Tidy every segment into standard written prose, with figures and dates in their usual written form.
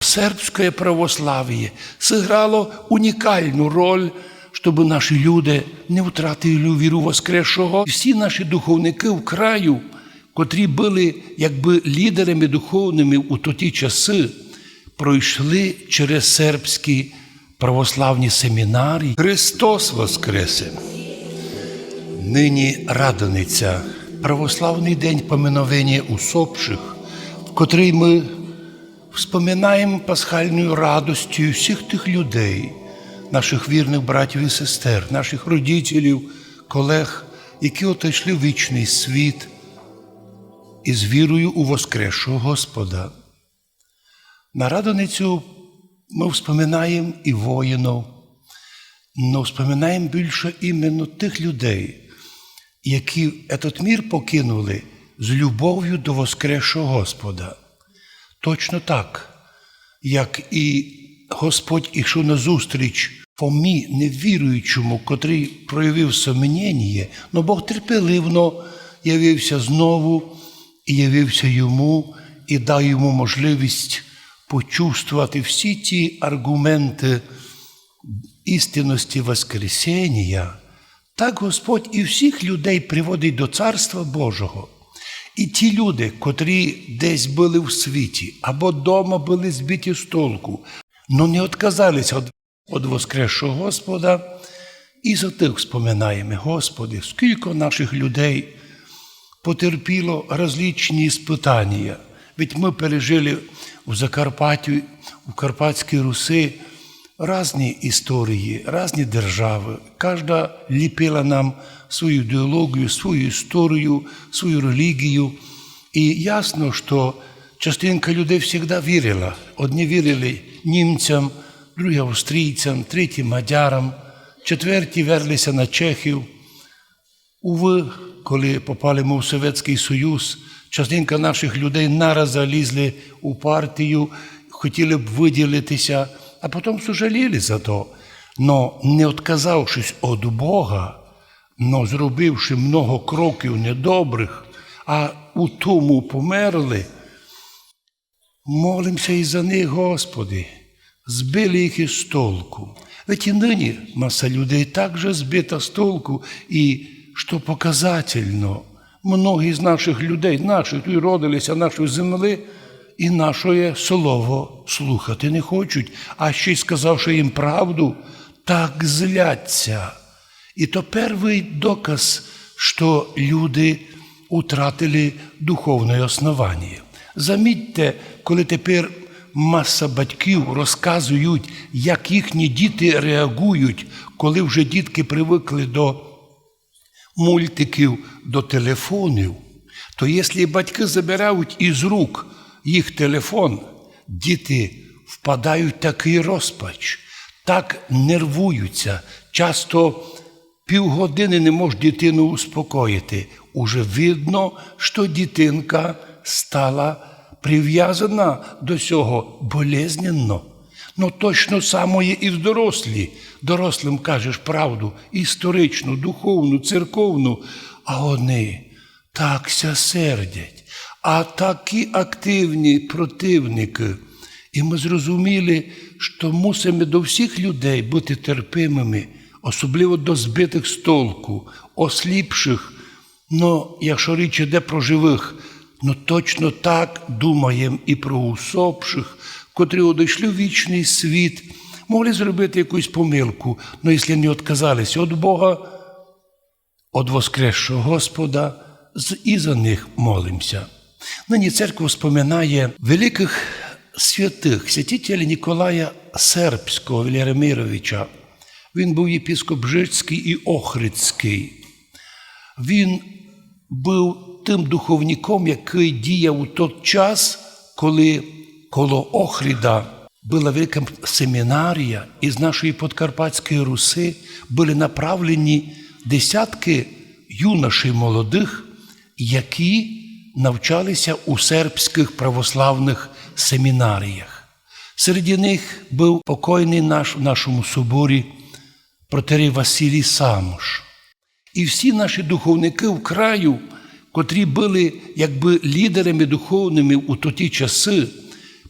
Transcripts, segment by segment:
Сербське православ'я зіграло унікальну роль, щоб наші люди не втратили віру воскресшого. Всі наші духовники в краю, котрі були якби лідерами духовними у ті часи, пройшли через сербські православні семінарії. Христос воскресе! Нині Радониця, православний день поминовення усопших, в котрий ми вспоминаємо пасхальною радостю всіх тих людей, наших вірних братів і сестер, наших родителів, колег, які отійшли в вічний світ із вірою у воскресшого Господа. На Радоницю ми вспоминаємо і воїнів, але вспоминаємо більше іменно тих людей, які этот мір покинули з любов'ю до воскресшого Господа. Точно так, як і Господь ішов назустріч Фомі, невіруючому, котрий проявив сумніння, но Бог терпеливно явився знову і явився йому, і дав йому можливість почувствувати всі ті аргументи істинності Воскресіння. Так Господь і всіх людей приводить до Царства Божого. І ті люди, котрі десь були в світі, або вдома були збиті з толку, но не відказалися від воскресшого Господа, і за тих вспоминаємо: Господи, скільки наших людей потерпіло различні іспитання. Ведь ми пережили у Закарпатті, у Карпатській Русі різні історії, різні держави. Кожна ліпила нам свою ідеологію, свою історію, свою релігію. І ясно, що частинка людей завжди вірила. Одні вірили німцям, другі австрійцям, треті мадярам, четверті верлися на чехів. Уви, коли попали ми в Совєтський Союз, частинка наших людей нараз залізли у партію, хотіли б виділитися, а потім сожаліли за то. Но не відказавшись від Бога, но зробивши много кроків недобрих, а у тому померли, молимося і за них, Господи, збили їх із толку. Ведь і нині маса людей також збита з толку, і, що показательно, многі з наших людей, наших, які родилися нашої землі, і наше слово слухати не хочуть, а ще й сказавши їм правду, так зляться. І то перший доказ, що люди втратили духовне основання. Замітьте, коли тепер маса батьків розказують, як їхні діти реагують, коли вже дітки привикли до мультиків, до телефонів, то якщо батьки забирають із рук їх телефон, діти впадають в такий розпач, так нервуються, часто півгодини не можуть дитину успокоїти. Уже видно, що дитинка стала прив'язана до цього болезненно. Но точно самое і в дорослі. Дорослим кажеш правду, історичну, духовну, церковну, а вони так ся сердять. А такі активні противники. І ми зрозуміли, що мусимо до всіх людей бути терпимими, особливо до збитих з толку, осліпших. Но якщо річ іде про живих, но точно так думаємо і про усопших, котрі одійшли в вічний світ, могли зробити якусь помилку, но якщо не відказалися від Бога, від воскресшого Господа, і за них молимося. Нині церква вспоминає великих святих, святителя Ніколая Сербського, Велеремировича. Він був єпископ Бжецький і Охридський. Він був тим духовником, який діяв у той час, коли коло Охрида була велика семінарія, і з нашої Подкарпатської Руси були направлені десятки юношей молодих, які навчалися у сербських православних семінаріях. Серед них був покойний в нашому соборі протерей Василій Самош. І всі наші духовники в краю, котрі були якби лідерами духовними у ті часи,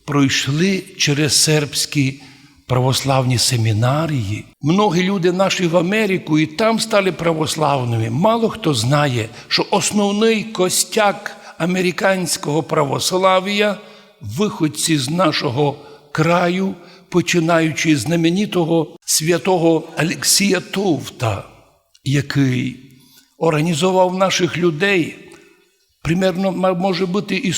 пройшли через сербські православні семінарії. Многі люди наші в Америку і там стали православними. Мало хто знає, що основний костяк американського православ'я – виходці з нашого краю, починаючи з знаменитого святого Алексія Товта, який організував наших людей. Примерно, може бути,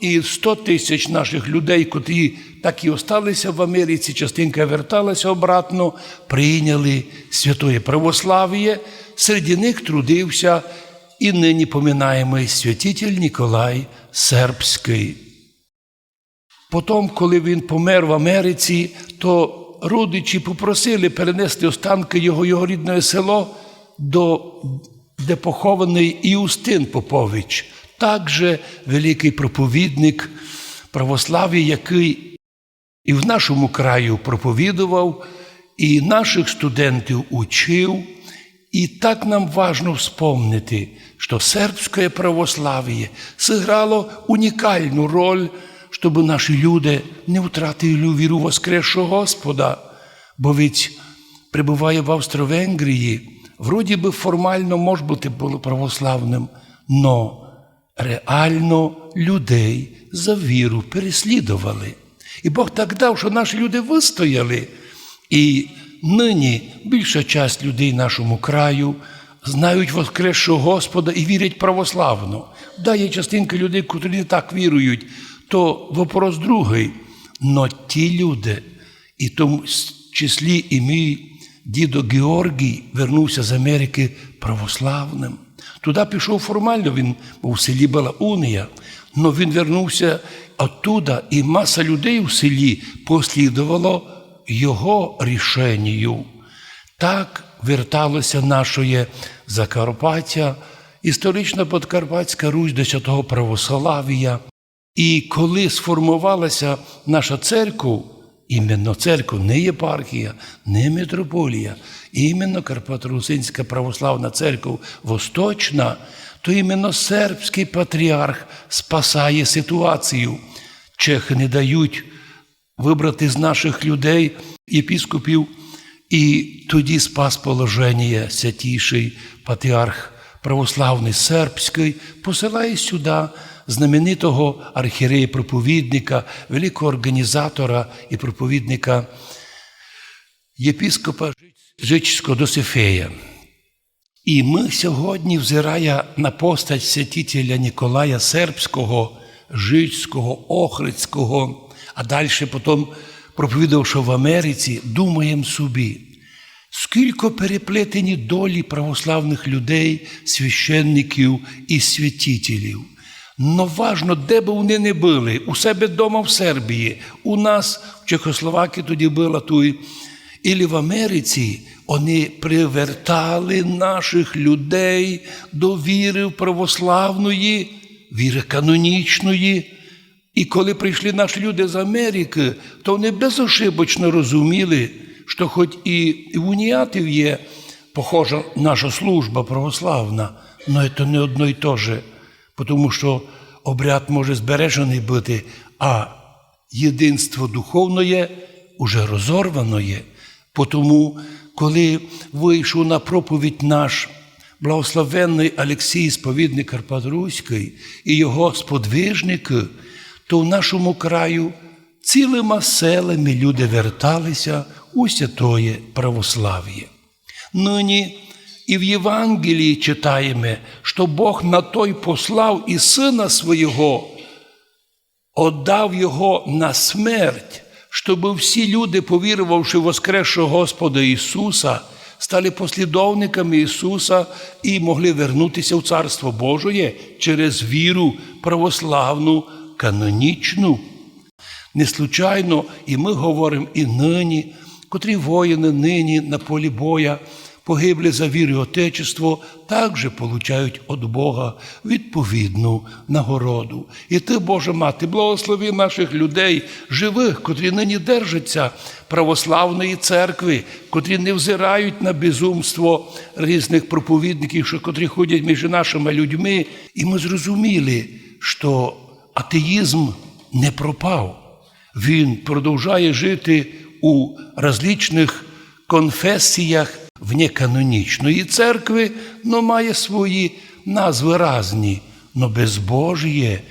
і 100 тисяч наших людей, котрі так і осталися в Америці, частинка верталася обратно, прийняли святое православ'я. Серед них трудився і нині поминаємий святитель Ніколай Сербський. Потім, коли він помер в Америці, то родичі попросили перенести останки його рідне село, де похований Іустин Попович, також великий проповідник православ'я, який і в нашому краю проповідував, і наших студентів учив. І так нам важно вспомнити, що сербське православ'я зіграло унікальну роль, щоб наші люди не втратили віру в воскресшого Господа. Бо ведь, перебуває в Австро-Венгрії, вроді би формально може бути православним, но реально людей за віру переслідували. І Бог так дав, що наші люди вистояли. І нині більша частина людей нашому краю знають воскресшого Господа і вірять православно. Да, є частинка людей, які не так вірують, то вопрос другий. Но ті люди, і в тому числі і мій дідо Георгій вернувся з Америки православним. Туди пішов формально, він був в селі була унія, але він вернувся оттуда, і маса людей у селі послідувало його рішенню. Так верталося наше Закарпаття, історична Подкарпатська Русь до святого православ'я. І коли сформувалася наша церква, іменно церква, не єпархія, не митрополія, іменно Карпато-Русинська православна церква Восточна, то іменно сербський патріарх спасає ситуацію. Чехи не дають вибрати з наших людей єпископів, і тоді спас положення святіший патріарх православний сербський, посилає сюди знаменитого архієрея-проповідника, великого організатора і проповідника єпископа Жичського Досифея. І ми сьогодні, взирая на постать святителя Ніколая Сербського, Жичського, Охридського, а далі потім проповідавши в Америці, думаємо собі, скільки переплетені долі православних людей, священників і святителів. Но важно, де б вони не були, у себе вдома в Сербії, у нас в Чехословакії тоді була тут, і в Америці, вони привертали наших людей до віри православної, віри канонічної. І коли прийшли наші люди з Америки, то вони безошибочно розуміли, що хоч і в уніатів є похожа наша служба православна, але це не одно й те же, тому що обряд може збережений бути, а єдинство духовне уже розорвано є. Тому, коли вийшов на проповідь наш благословенний Алексій, сповідник Карпат-Руський, і його сподвижники, то в нашому краю цілими селами люди верталися у святое православ'я. Нині і в Євангелії читаємо, що Бог на той послав і Сина Свого, отдав Його на смерть, щоб всі люди, повірувавши в воскресшого Господа Ісуса, стали послідовниками Ісуса і могли вернутися в Царство Божє через віру православну, канонічну. Не случайно і ми говоримо і нині, котрі воїни нині на полі боя погибли за віру і Отечество, також получають від Бога відповідну нагороду. І Ти, Божа Мати, благослови наших людей, живих, котрі нині держаться православної церкви, котрі не взирають на безумство різних проповідників, котрі ходять між нашими людьми. І ми зрозуміли, що атеїзм не пропав. Він продовжує жити у различних конфесіях внеканонічної церкви, но має свої назви різні. Но безбожіє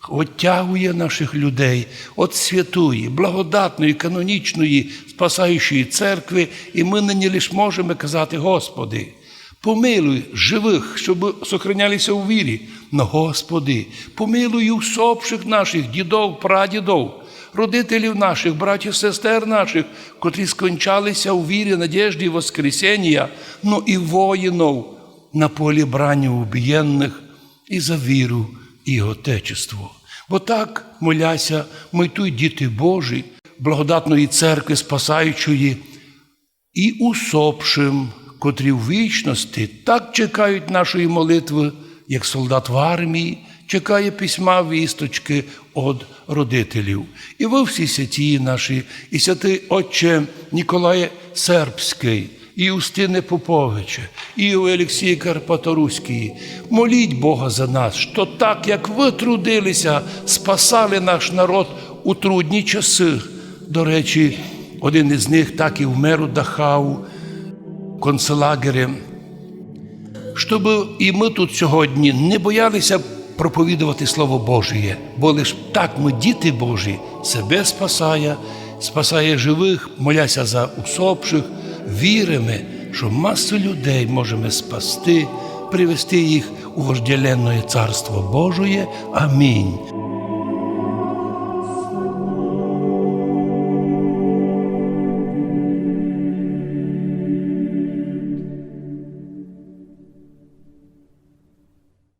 оттягує наших людей від святої, благодатної, канонічної, спасаючої церкви, і ми нині лише можемо казати: Господи, помилуй живих, щоб сохранялися у вірі. Но, Господи, помилуй усопших наших дідов, прадідов, родителів наших, братів, сестер наших, котрі скончалися у вірі, надежді, воскресіння, но і воїнів на полі брані убієнних і за віру і Отечество. Бо так, моляся, ми тут діти Божі, благодатної церкви спасаючої, і усопшим, котрі в вічності так чекають нашої молитви, як солдат в армії чекає письма вісточки від родителів. І ви всі святі наші, і святий Отче Ніколає Сербський, і Устине Поповиче, і Олексій Карпаторуський, моліть Бога за нас, що так, як ви трудилися, спасали наш народ у трудні часи. До речі, один із них так і вмер у Дахау, концлагері. Щоб і ми тут сьогодні не боялися проповідувати Слово Божє, бо лише так ми, діти Божі, себе спасає живих, моляся за усопших, віримо, що масу людей можемо спасти, привести їх у вожделенне Царство Божє. Амінь.